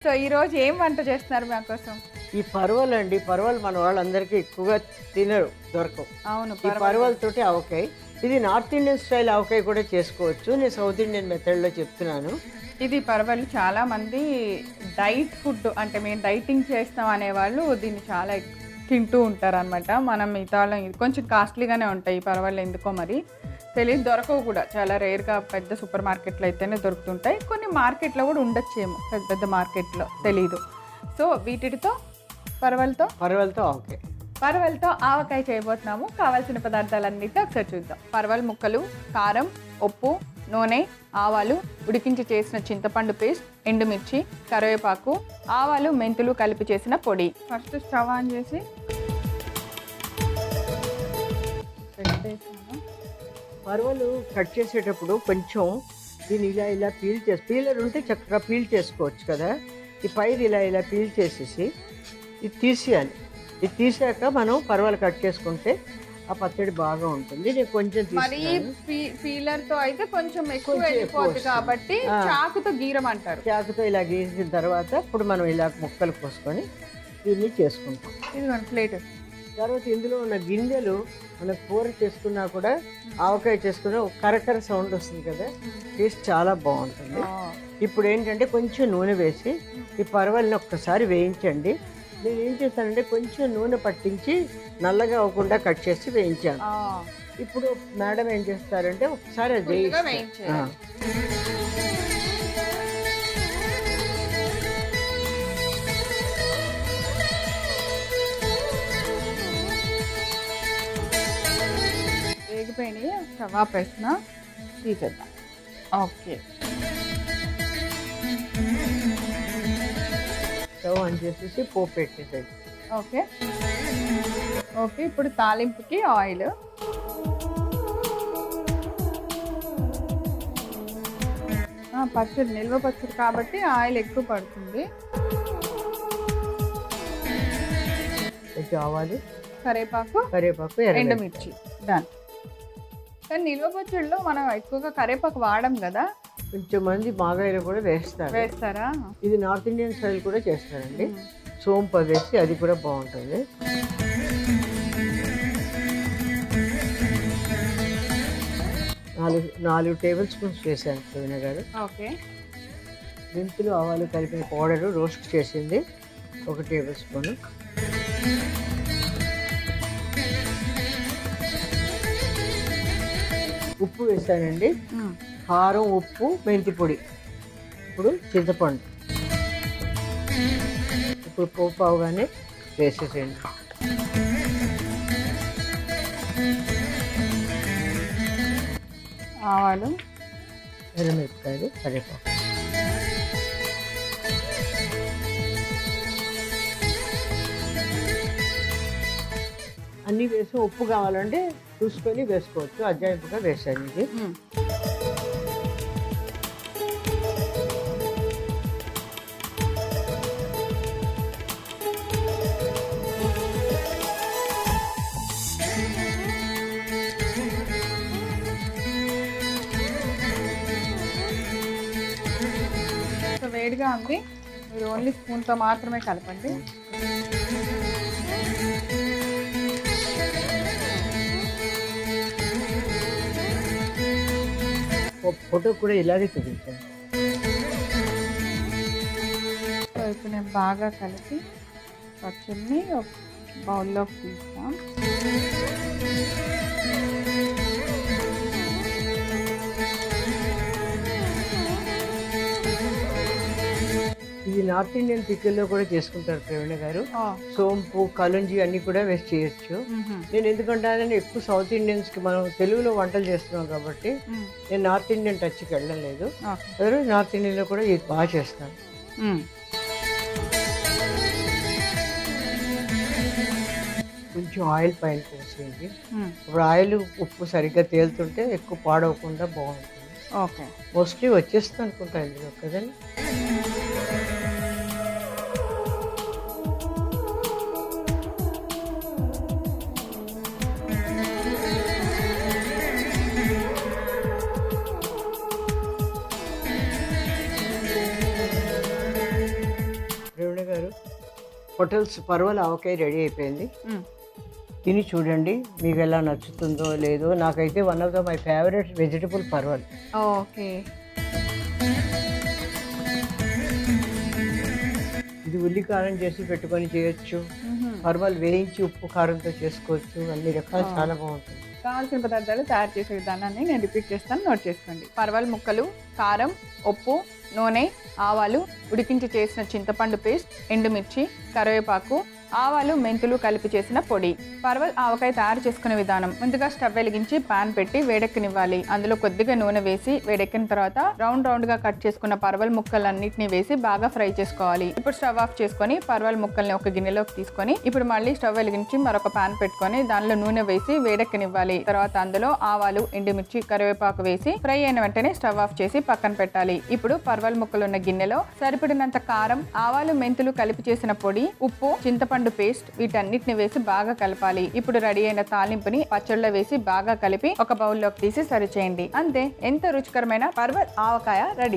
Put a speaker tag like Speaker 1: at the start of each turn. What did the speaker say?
Speaker 1: So ఈరోజు ఏం వంట చేస్తున్నారు మా కోసం?
Speaker 2: ఈ పర్వాలండి, పర్వాలు మన వాళ్ళందరికీ ఎక్కువగా తినరు, దొరకవు.
Speaker 1: అవును,
Speaker 2: ఈ పర్వాలతోటి ఆవకాయ, ఇది నార్త్ ఇండియన్ స్టైల్ ఆవకాయ కూడా చేసుకోవచ్చు. నేను సౌత్ ఇండియన్ మెథడ్లో చెప్తున్నాను.
Speaker 1: ఇది పర్వాలు చాలా మంది డైట్ ఫుడ్ అంటే మేము డైటింగ్ చేస్తాం అనేవాళ్ళు దీన్ని చాలా తింటూ ఉంటారు అనమాట. మనం మిగతా కొంచెం కాస్ట్లీగానే ఉంటాయి ఈ పర్వాలు, ఎందుకో మరి తెలియదు, దొరకవు కూడా, చాలా రేర్గా పెద్ద సూపర్ మార్కెట్లో అయితేనే దొరుకుతుంటాయి. కొన్ని మార్కెట్లో కూడా ఉండొచ్చేమో, పెద్ద పెద్ద మార్కెట్లో తెలీదు. సో వీటితో పర్వాలతో ఆవకాయ చేయబోతున్నాము. కావాల్సిన పదార్థాలన్నిటితో ఒకసారి చూద్దాం. పర్వాల ముక్కలు, కారం, ఉప్పు, నూనె, ఆవాలు, ఉడికించి చేసిన చింతపండు పేస్ట్, ఎండుమిర్చి, కరివేపాకు, ఆవాలు, మెంతులు కలిపి చేసిన పొడి. ఫస్ట్ స్టవ్ ఆన్ చేసి
Speaker 2: పర్వాలు కట్ చేసేటప్పుడు కొంచెం దీన్ని ఇలా పీలర్ ఉంటే చక్కగా పీల్ చేసుకోవచ్చు కదా. ఈ పైరు ఇలా పీల్ చేసేసి ఇది తీసేయాలి. ఇది తీసాక మనం పర్వాలు కట్ చేసుకుంటే ఆ పచ్చడి బాగా ఉంటుంది. నేను కొంచెం
Speaker 1: పీలర్ తో అయితే కొంచెం ఎక్కువ వెళ్ళిపోతుంది కాబట్టి చాకుతో గీరమంటారు.
Speaker 2: చాకుతో ఇలా గీసిన తర్వాత ఇప్పుడు మనం ఇలా ముక్కలు కోసుకొని దీన్ని చేసుకుంటాం.
Speaker 1: ఇది ప్లేట్.
Speaker 2: తర్వాత ఇందులో ఉన్న గింజలు మన కూర చేసుకున్నా కూడా, ఆవకాయ చేసుకున్నా ఒక కరకర సౌండ్ వస్తుంది కదా, టేస్ట్ చాలా బాగుంటుంది. ఇప్పుడు ఏంటంటే కొంచెం నూనె వేసి ఈ పర్వాలని ఒక్కసారి వేయించండి. నేను ఏం చేస్తానంటే కొంచెం నూనె పట్టించి నల్లగా అవ్వకుండా కట్ చేసి వేయించాను. ఇప్పుడు మేడం ఏం చేస్తారంటే ఒకసారి అది వేయించాను.
Speaker 1: వేగిపోయినాయి, స్టవ్ ఆపేసిన తీసేద్దాం. ఓకే,
Speaker 2: స్టవ్ ఆన్ చేసేసి పోపు పెట్టేసేది.
Speaker 1: ఓకే ఓకే ఇప్పుడు తాలింపుకి ఆయిల్. పచ్చడి, నిల్వ పచ్చడి కాబట్టి ఆయిల్ ఎక్కువ పడుతుంది.
Speaker 2: ఆవాలు,
Speaker 1: కరివేపాకు, ఎండుమిర్చి, డన్. కానీ నిల్వ పచ్చడిలో మనం ఎక్కువగా కరివేపాకు వాడం కదా,
Speaker 2: కొంచెం మంది మాగాయలు కూడా
Speaker 1: వేస్తారా?
Speaker 2: ఇది నార్త్ ఇండియన్ స్టైల్ కూడా చేస్తారండి. సోంపు వేసి అది కూడా బాగుంటుంది. నాలుగు టేబుల్ స్పూన్స్ వేసాను ప్రవీణ గారు.
Speaker 1: ఓకే.
Speaker 2: మెంతులు, ఆవాలు కలిపిన పౌడరు రోస్ట్ చేసింది 1 టేబుల్ స్పూను. ఉప్పు వేసానండి. కారం, ఉప్పు, మెంతి పొడి. ఇప్పుడు చింతపండు. ఇప్పుడు పోపు అవగానే వేసేసేయండి.
Speaker 1: ఆవాలు,
Speaker 2: ఎర్రమిరపకాయలు, కరివేపాకు. అన్నీ వేసి ఉప్పు కావాలంటే చూసుకొని వేసుకోవచ్చు. అజ్జాయింపుగా వేసాను ఇది.
Speaker 1: వేడిగా ఉంది, మీరు ఓన్లీ స్పూన్తో మాత్రమే కలపండి.
Speaker 2: ఫోటో కూడా ఇలాగే చూపించాను.
Speaker 1: సో ఇప్పుడు నేను బాగా కలిపి పచ్చడిని ఒక బౌల్లోకి తీస్తాం.
Speaker 2: ఇది నార్త్ ఇండియన్ పికిల్లో కూడా చేసుకుంటారు ప్రవీణ గారు. సోంపు, కలుంజి అన్ని కూడా వేస్ట్ చేయొచ్చు. నేను ఎందుకంటే ఎక్కువ సౌత్ ఇండియన్స్ కి మనం తెలుగులో వంటలు చేస్తున్నాం కాబట్టి నేను నార్త్ ఇండియన్ టచ్కి వెళ్ళలేదు. నార్త్ ఇండియన్ లో కూడా ఇది బాగా చేస్తాను. కొంచెం ఆయిల్ పైన పోసేది. ఇప్పుడు ఆయిల్, ఉప్పు సరిగ్గా తేలుతుంటే ఎక్కువ పాడవకుండా బాగుంటుంది.
Speaker 1: ఓకే,
Speaker 2: మోస్ట్లీ వచ్చేస్తుంది అనుకుంటా ఇందులో కదండి. హోటల్స్ పర్వల ఆవకాయ రెడీ అయిపోయింది. తిని చూడండి మీకు ఎలా నచ్చుతుందో లేదో. నాకైతే one of my favourite vegetable parwal.
Speaker 1: Okay,
Speaker 2: ఇది ఉల్లి కారం చేసి పెట్టుకొని చేయొచ్చు, పర్వల్ వేయించి ఉప్పు కారంతో చేసుకోవచ్చు, అన్ని రకాలు చాలా బాగుంటుంది.
Speaker 1: కావాల్సిన పదార్థాలు తయారు చేసే విధానాన్ని నేను రిపీట్ చేస్తాను, నోట్ చేసుకోండి. పర్వల్ ముక్కలు, కారం, ఉప్పు, నూనె, ఆవాలు, ఉడికించి చేసిన చింతపండు పేస్ట్, ఎండుమిర్చి, కరివేపాకు, ఆవాలు, మెంతులు కలిపి చేసిన పొడి. పర్వల్ ఆవకాయ తయారు చేసుకునే విధానం: ముందుగా స్టవ్ వెలిగించి పాన్ పెట్టి వేడెక్కనివ్వాలి. అందులో కొద్దిగా నూనె వేసి వేడెక్కిన తర్వాత రౌండ్ గా కట్ చేసుకున్న పర్వల్ ముక్కలన్నిటిని వేసి బాగా ఫ్రై చేసుకోవాలి. ఇప్పుడు స్టవ్ ఆఫ్ చేసుకొని పర్వల్ ముక్కల్ని ఒక గిన్నెలోకి తీసుకొని ఇప్పుడు మళ్ళీ స్టవ్ వెలిగించి మరొక పాన్ పెట్టుకొని దానిలో నూనె వేసి వేడెక్కనివ్వాలి. తర్వాత అందులో ఆవాలు, ఎండుమిర్చి, కరివేపాకు వేసి ఫ్రై అయిన వెంటనే స్టవ్ ఆఫ్ చేసి పక్కన పెట్టాలి. ఇప్పుడు పర్వల్ ముక్కలున్న గిన్నెలో సరిపడినంత కారం, ఆవాలు, మెంతులు కలిపి చేసిన పొడి, ఉప్పు, చింతపండు పేస్ట్ వీటన్నిటిని వేసి బాగా కలపాలి. ఇప్పుడు రెడీ అయిన తాలింపుని పచ్చళ్ళలో వేసి బాగా కలిపి ఒక బౌల్లోకి తీసి సర్వ్ చేయండి. అంతే, ఎంతో రుచికరమైన పర్వల్ ఆవకాయ రెడీ.